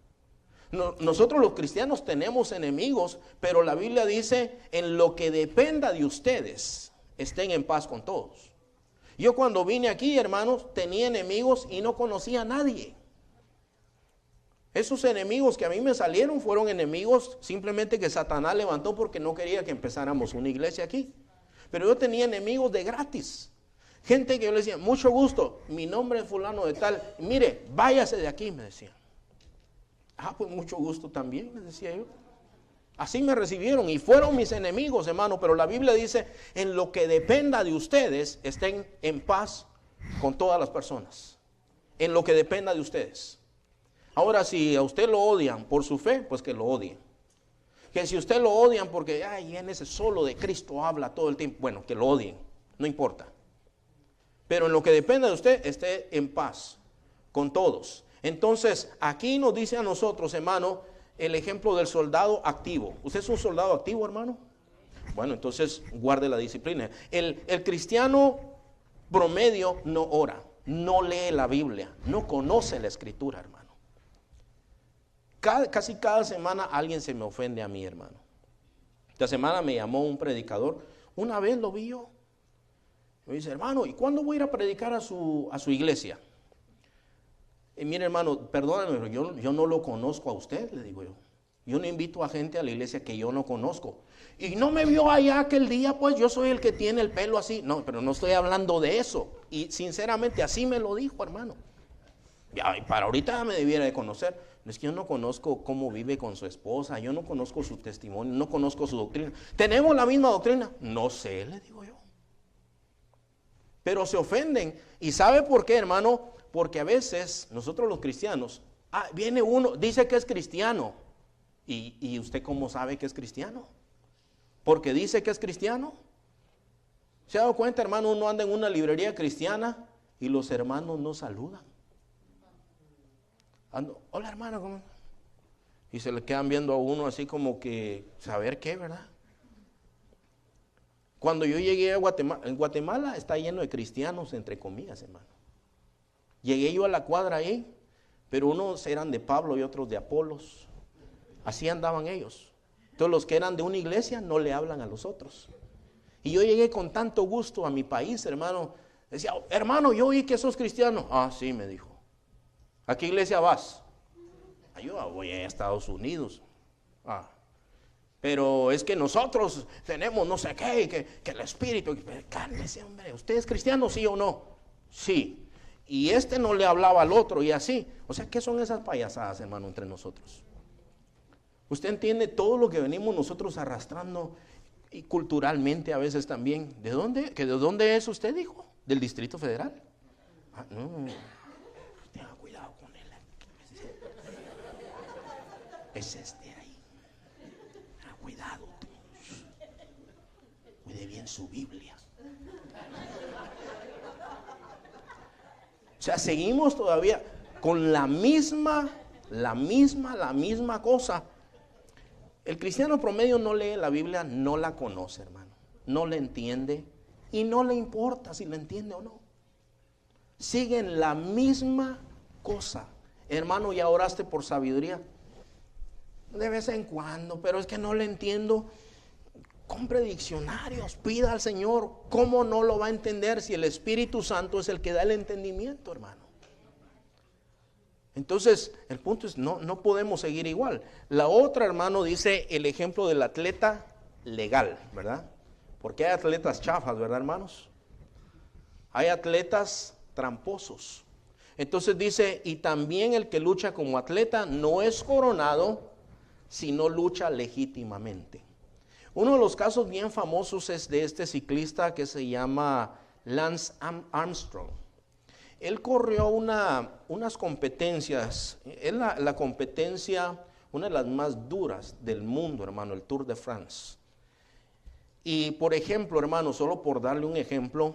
Nosotros los cristianos tenemos enemigos, pero la Biblia dice, en lo que dependa de ustedes, estén en paz con todos. Yo cuando vine aquí, hermanos, tenía enemigos y no conocía a nadie. Esos enemigos que a mí me salieron fueron enemigos simplemente que Satanás levantó porque no quería que empezáramos una iglesia aquí. Pero yo tenía enemigos de gratis. Gente que yo le decía, mucho gusto, mi nombre es fulano de tal, mire, váyase de aquí, me decían. Ah, pues mucho gusto también, les decía yo. Así me recibieron y fueron mis enemigos, hermano, pero la Biblia dice, en lo que dependa de ustedes, estén en paz con todas las personas. En lo que dependa de ustedes. Ahora, si a usted lo odian por su fe, pues que lo odien. Que si usted lo odian porque, ay, en ese solo de Cristo habla todo el tiempo, bueno, que lo odien, no importa. Pero en lo que dependa de usted, esté en paz con todos. Entonces, aquí nos dice a nosotros, hermano, el ejemplo del soldado activo. ¿Usted es un soldado activo, hermano? Bueno, entonces guarde la disciplina. El cristiano promedio no ora, no lee la Biblia, no conoce la Escritura, hermano. Casi cada semana alguien se me ofende a mí, hermano. Esta semana me llamó un predicador. Una vez lo vi yo. Me dice, hermano, ¿y cuándo voy a ir a predicar a su iglesia? Y mire, hermano, perdóname, yo no lo conozco a usted, le digo yo. Yo no invito a gente a la iglesia que yo no conozco. Y no me vio allá aquel día, pues yo soy el que tiene el pelo así. No, pero no estoy hablando de eso. Y sinceramente así me lo dijo, hermano. Ya, y para ahorita me debiera de conocer. Es que yo no conozco cómo vive con su esposa, yo no conozco su testimonio, no conozco su doctrina. ¿Tenemos la misma doctrina? No sé, le digo yo. Pero se ofenden. ¿Y sabe por qué, hermano? Porque a veces nosotros los cristianos, viene uno, dice que es cristiano. ¿Y usted cómo sabe que es cristiano? Porque dice que es cristiano. ¿Se ha dado cuenta, hermano? Uno anda en una librería cristiana y los hermanos no saludan. Hola, hermano, ¿cómo? Y se le quedan viendo a uno así como que, saber qué, ¿verdad? Cuando yo llegué a Guatemala, en Guatemala está lleno de cristianos, entre comillas, hermano. Llegué yo a la cuadra ahí, pero unos eran de Pablo y otros de Apolos. Así andaban ellos. Entonces los que eran de una iglesia no le hablan a los otros. Y yo llegué con tanto gusto a mi país, hermano. Decía, hermano, yo oí que sos cristiano. Ah, sí, me dijo. ¿A qué iglesia vas? Yo voy a Estados Unidos. Pero es que nosotros tenemos no sé qué, que el espíritu. Cálmese, hombre. ¿Usted es cristiano, sí o no? Sí. Y este no le hablaba al otro y así. O sea, ¿qué son esas payasadas, hermano, entre nosotros? Usted entiende todo lo que venimos nosotros arrastrando y culturalmente a veces también. ¿De dónde? ¿Que de dónde es usted, dijo? ¿Del Distrito Federal? No. Tenga cuidado con él. Es este ahí. Cuidado. Cuide bien su Biblia. O sea, seguimos todavía con la misma cosa. El cristiano promedio no lee la Biblia, no la conoce, hermano. No la entiende y no le importa si la entiende o no. Siguen la misma cosa. Hermano, ¿ya oraste por sabiduría? De vez en cuando, pero es que no le entiendo. Compre diccionarios, pida al Señor. ¿Cómo no lo va a entender si el Espíritu Santo es el que da el entendimiento, hermano? Entonces, el punto es, no podemos seguir igual. La otra, hermano, dice el ejemplo del atleta legal, ¿verdad? Porque hay atletas chafas, ¿verdad, hermanos? Hay atletas tramposos. Entonces dice, y también el que lucha como atleta no es coronado, sino lucha legítimamente. Uno de los casos bien famosos es de este ciclista que se llama Lance Armstrong. Él corrió unas competencias, es la competencia, una de las más duras del mundo, hermano, el Tour de France. Y por ejemplo, hermano, solo por darle un ejemplo,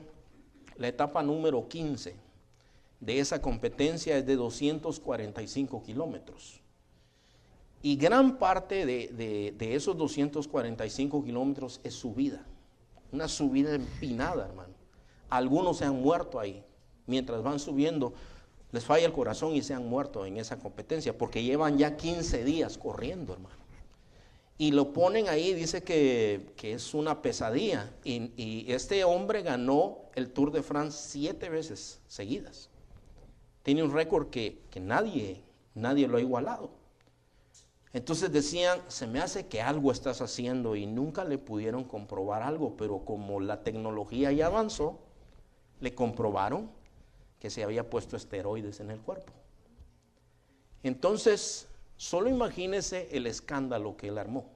la etapa número 15 de esa competencia es de 245 kilómetros. Y gran parte de esos 245 kilómetros es subida, una subida empinada, hermano. Algunos se han muerto ahí. Mientras van subiendo, les falla el corazón y se han muerto en esa competencia, porque llevan ya 15 días corriendo, hermano. Y lo ponen ahí, dice que es una pesadilla. Y este hombre ganó el Tour de France 7 veces seguidas. Tiene un récord que nadie lo ha igualado. Entonces decían, se me hace que algo estás haciendo, y nunca le pudieron comprobar algo, pero como la tecnología ya avanzó, le comprobaron que se había puesto esteroides en el cuerpo. Entonces, solo imagínese el escándalo que él armó.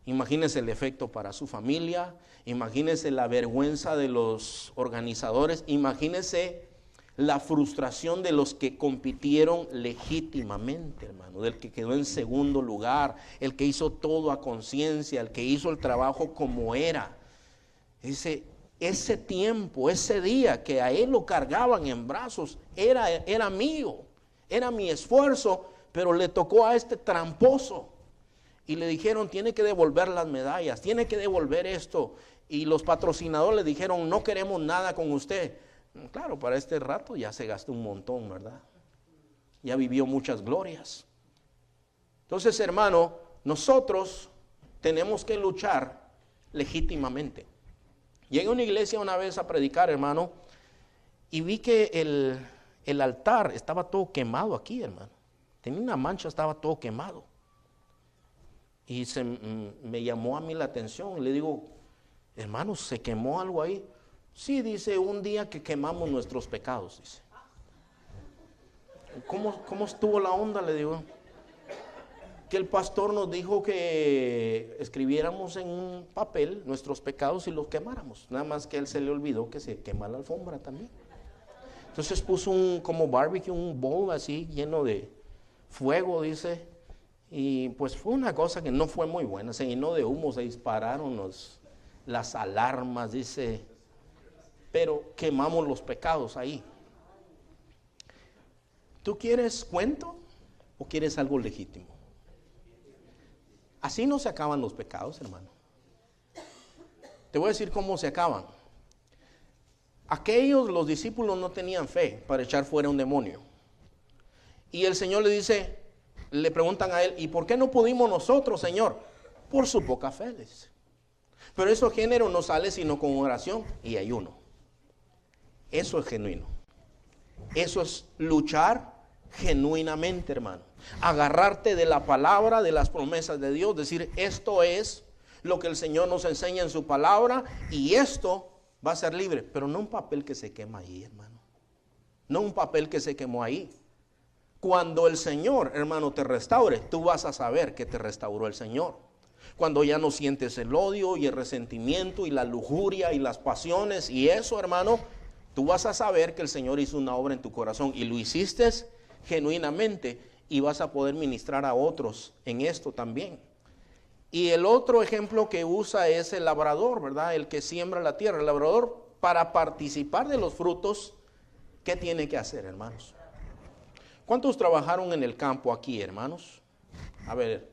Imagínese el efecto para su familia, imagínese la vergüenza de los organizadores, imagínese la frustración de los que compitieron legítimamente, hermano, del que quedó en segundo lugar, el que hizo todo a conciencia, el que hizo el trabajo como era. Ese tiempo, ese día que a él lo cargaban en brazos, era mío, era mi esfuerzo, pero le tocó a este tramposo. Y le dijeron, tiene que devolver las medallas, tiene que devolver esto. Y los patrocinadores le dijeron, no queremos nada con usted. Claro, para este rato ya se gastó un montón, ¿verdad? Ya vivió muchas glorias. Entonces, hermano, nosotros tenemos que luchar legítimamente. Llegué a una iglesia una vez a predicar, hermano, y vi que el altar estaba todo quemado aquí, hermano. Tenía una mancha, estaba todo quemado. Y me llamó a mí la atención. Le digo, hermano, ¿se quemó algo ahí? Sí, dice, un día que quemamos nuestros pecados, dice. ¿Cómo estuvo la onda? Le digo. Que el pastor nos dijo que escribiéramos en un papel nuestros pecados y los quemáramos. Nada más que a él se le olvidó que se quema la alfombra también. Entonces puso como barbecue, un bowl así lleno de fuego, dice. Y pues fue una cosa que no fue muy buena. Se llenó de humo, se dispararon las alarmas, dice. Pero quemamos los pecados ahí. ¿Tú quieres cuento o quieres algo legítimo? Así no se acaban los pecados, hermano. Te voy a decir cómo se acaban. Los discípulos no tenían fe para echar fuera un demonio. Y el Señor le preguntan a él, ¿y por qué no pudimos nosotros, Señor? Por su poca fe, le dice. Pero eso género no sale sino con oración y ayuno. Eso es genuino. Eso es luchar genuinamente, hermano. Agarrarte de la palabra, de las promesas de Dios, decir, esto es lo que el Señor nos enseña en su palabra y esto va a ser libre. Pero no un papel que se quema ahí, hermano. No un papel que se quemó ahí. Cuando el Señor, hermano, te restaure, tú vas a saber que te restauró el Señor. Cuando ya no sientes el odio y el resentimiento y la lujuria y las pasiones y eso, hermano, tú vas a saber que el Señor hizo una obra en tu corazón y lo hiciste genuinamente y vas a poder ministrar a otros en esto también. Y el otro ejemplo que usa es el labrador, ¿verdad? El que siembra la tierra. El labrador, para participar de los frutos, ¿qué tiene que hacer, hermanos? ¿Cuántos trabajaron en el campo aquí, hermanos? A ver,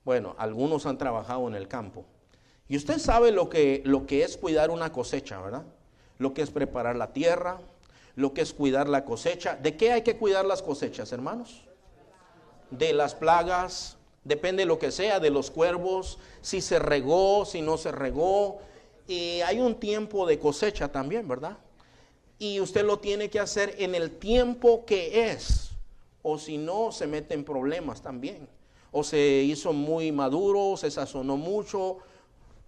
bueno, algunos han trabajado en el campo. Y usted sabe lo que es cuidar una cosecha, ¿verdad? Lo que es preparar la tierra, lo que es cuidar la cosecha. ¿De qué hay que cuidar las cosechas, hermanos? De las plagas, depende de lo que sea, de los cuervos, si se regó, si no se regó. Y hay un tiempo de cosecha también, ¿verdad? Y usted lo tiene que hacer en el tiempo que es. o si no, se mete en problemas también. O se hizo muy maduro, se sazonó mucho.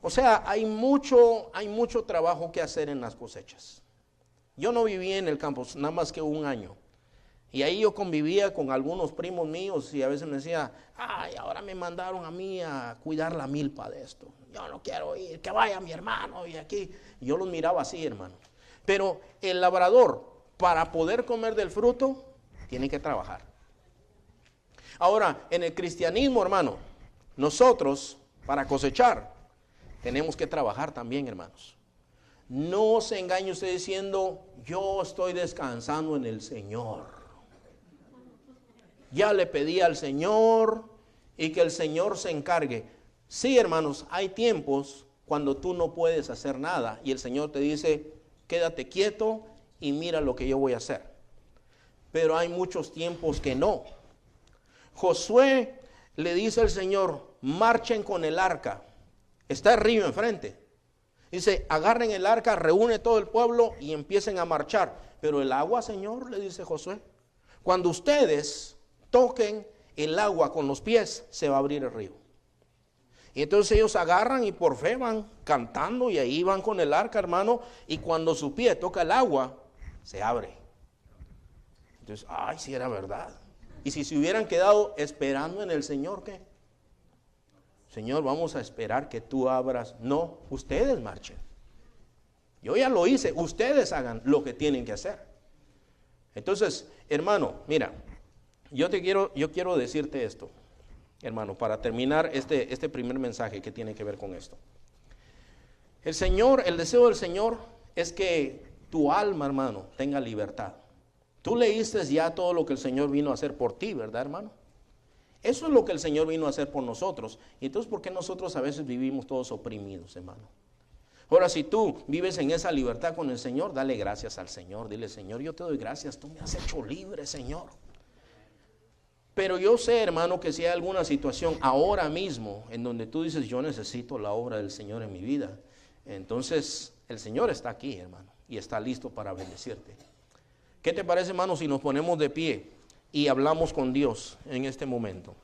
O sea, hay mucho trabajo que hacer en las cosechas. Yo no viví en el campo nada más que un año. Y ahí yo convivía con algunos primos míos y a veces me decía, ay, ahora me mandaron a mí a cuidar la milpa de esto. Yo no quiero ir, que vaya mi hermano y aquí. Y yo los miraba así, hermano. Pero el labrador, para poder comer del fruto, tiene que trabajar. Ahora, en el cristianismo, hermano, nosotros, para cosechar, tenemos que trabajar también, hermanos. No se engañe usted diciendo, yo estoy descansando en el Señor. Ya le pedí al Señor y que el Señor se encargue. Sí, hermanos, hay tiempos cuando tú no puedes hacer nada y el Señor te dice, quédate quieto y mira lo que yo voy a hacer. Pero hay muchos tiempos que no. Josué le dice al Señor, marchen con el arca. Está el río enfrente. Dice, agarren el arca, reúne todo el pueblo y empiecen a marchar. Pero el agua, Señor, le dice Josué, cuando ustedes toquen el agua con los pies, se va a abrir el río. Y entonces ellos agarran y por fe van cantando y ahí van con el arca, hermano, y cuando su pie toca el agua, se abre. Entonces, ay, sí era verdad. Y si se hubieran quedado esperando en el Señor, ¿qué? Señor, vamos a esperar que tú abras. No, ustedes marchen. Yo ya lo hice, ustedes hagan lo que tienen que hacer. Entonces, hermano, mira, yo quiero decirte esto, hermano, para terminar este primer mensaje que tiene que ver con esto. El deseo del Señor es que tu alma, hermano, tenga libertad. Tú leíste ya todo lo que el Señor vino a hacer por ti, ¿verdad, hermano? Eso es lo que el Señor vino a hacer por nosotros. Y entonces, ¿por qué nosotros a veces vivimos todos oprimidos, hermano? Ahora, si tú vives en esa libertad con el Señor, dale gracias al Señor. Dile, Señor, yo te doy gracias, tú me has hecho libre, Señor. Pero yo sé, hermano, que si hay alguna situación ahora mismo en donde tú dices, yo necesito la obra del Señor en mi vida, entonces el Señor está aquí, hermano, y está listo para bendecirte. ¿Qué te parece, hermano, si nos ponemos de pie y hablamos con Dios en este momento?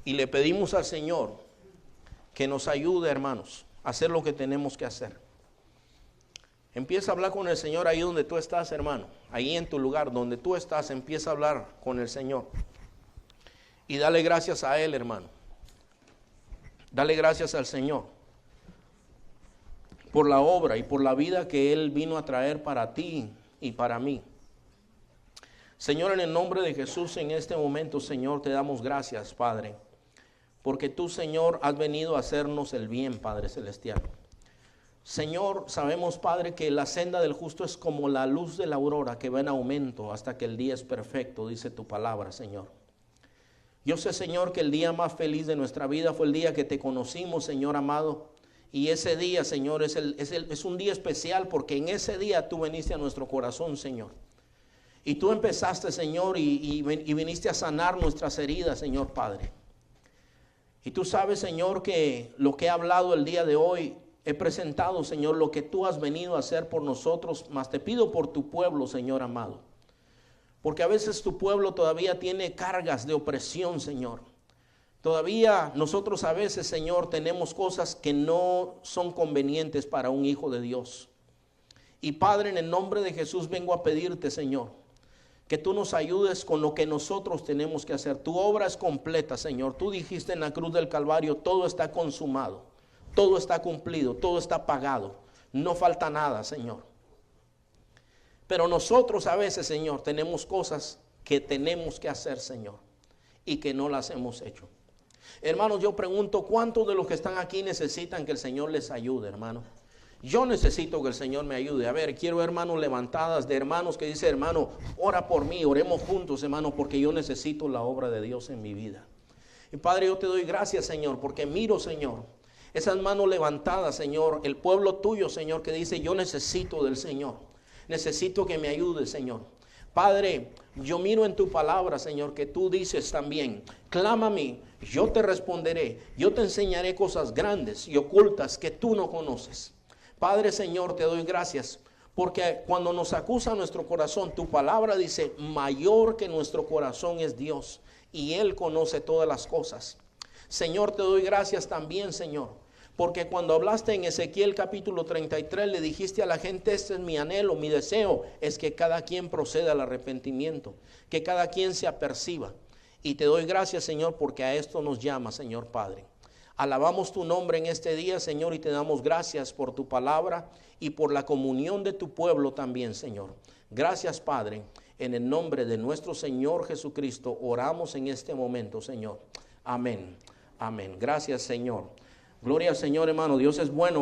Y le pedimos al Señor que nos ayude, hermanos, a hacer lo que tenemos que hacer. Empieza a hablar con el Señor ahí donde tú estás, hermano. Ahí en tu lugar donde tú estás, empieza a hablar con el Señor. Y dale gracias a Él, hermano. Dale gracias al Señor por la obra y por la vida que Él vino a traer para ti y para mí. Señor, en el nombre de Jesús, en este momento, Señor, te damos gracias, Padre, porque tú, Señor, has venido a hacernos el bien, Padre Celestial. Señor, sabemos, Padre, que la senda del justo es como la luz de la aurora que va en aumento hasta que el día es perfecto, dice tu palabra, Señor. Yo sé, Señor, que el día más feliz de nuestra vida fue el día que te conocimos, Señor amado. Y ese día, Señor, es un día especial porque en ese día tú viniste a nuestro corazón, Señor. Y tú empezaste, Señor, y viniste a sanar nuestras heridas, Señor Padre. Y tú sabes, Señor, que lo que he hablado el día de hoy, he presentado, Señor, lo que tú has venido a hacer por nosotros, mas te pido por tu pueblo, Señor amado. Porque a veces tu pueblo todavía tiene cargas de opresión, Señor. Todavía nosotros a veces, Señor, tenemos cosas que no son convenientes para un hijo de Dios. Y Padre, en el nombre de Jesús vengo a pedirte, Señor, que tú nos ayudes con lo que nosotros tenemos que hacer. Tu obra es completa, Señor. Tú dijiste en la cruz del Calvario, todo está consumado, todo está cumplido, todo está pagado. No falta nada, Señor. Pero nosotros a veces, Señor, tenemos cosas que tenemos que hacer, Señor, y que no las hemos hecho. Hermanos, yo pregunto, ¿cuántos de los que están aquí necesitan que el Señor les ayude, hermano? Yo necesito que el Señor me ayude. A ver, quiero hermanos levantadas de hermanos que dicen, hermano, ora por mí, oremos juntos, hermano, porque yo necesito la obra de Dios en mi vida. Y Padre, yo te doy gracias, Señor, porque miro, Señor, esas manos levantadas, Señor, el pueblo tuyo, Señor, que dice, yo necesito del Señor. Necesito que me ayude, Señor. Padre, yo miro en tu palabra, Señor, que tú dices también, clama a mí, yo te responderé, yo te enseñaré cosas grandes y ocultas que tú no conoces. Padre, Señor, te doy gracias Porque cuando nos acusa nuestro corazón, tu palabra dice, mayor que nuestro corazón es Dios, y Él conoce todas las cosas. Señor, te doy gracias también, Señor, porque cuando hablaste en Ezequiel capítulo 33, le dijiste a la gente, este es mi anhelo, mi deseo, es que cada quien proceda al arrepentimiento, que cada quien se aperciba. Y te doy gracias, Señor, porque a esto nos llama, Señor Padre. Alabamos tu nombre en este día, Señor, y te damos gracias por tu palabra y por la comunión de tu pueblo también, Señor. Gracias, Padre, en el nombre de nuestro Señor Jesucristo, oramos en este momento, Señor. Amén, amén. Gracias, Señor. Gloria al Señor, hermano. Dios es bueno.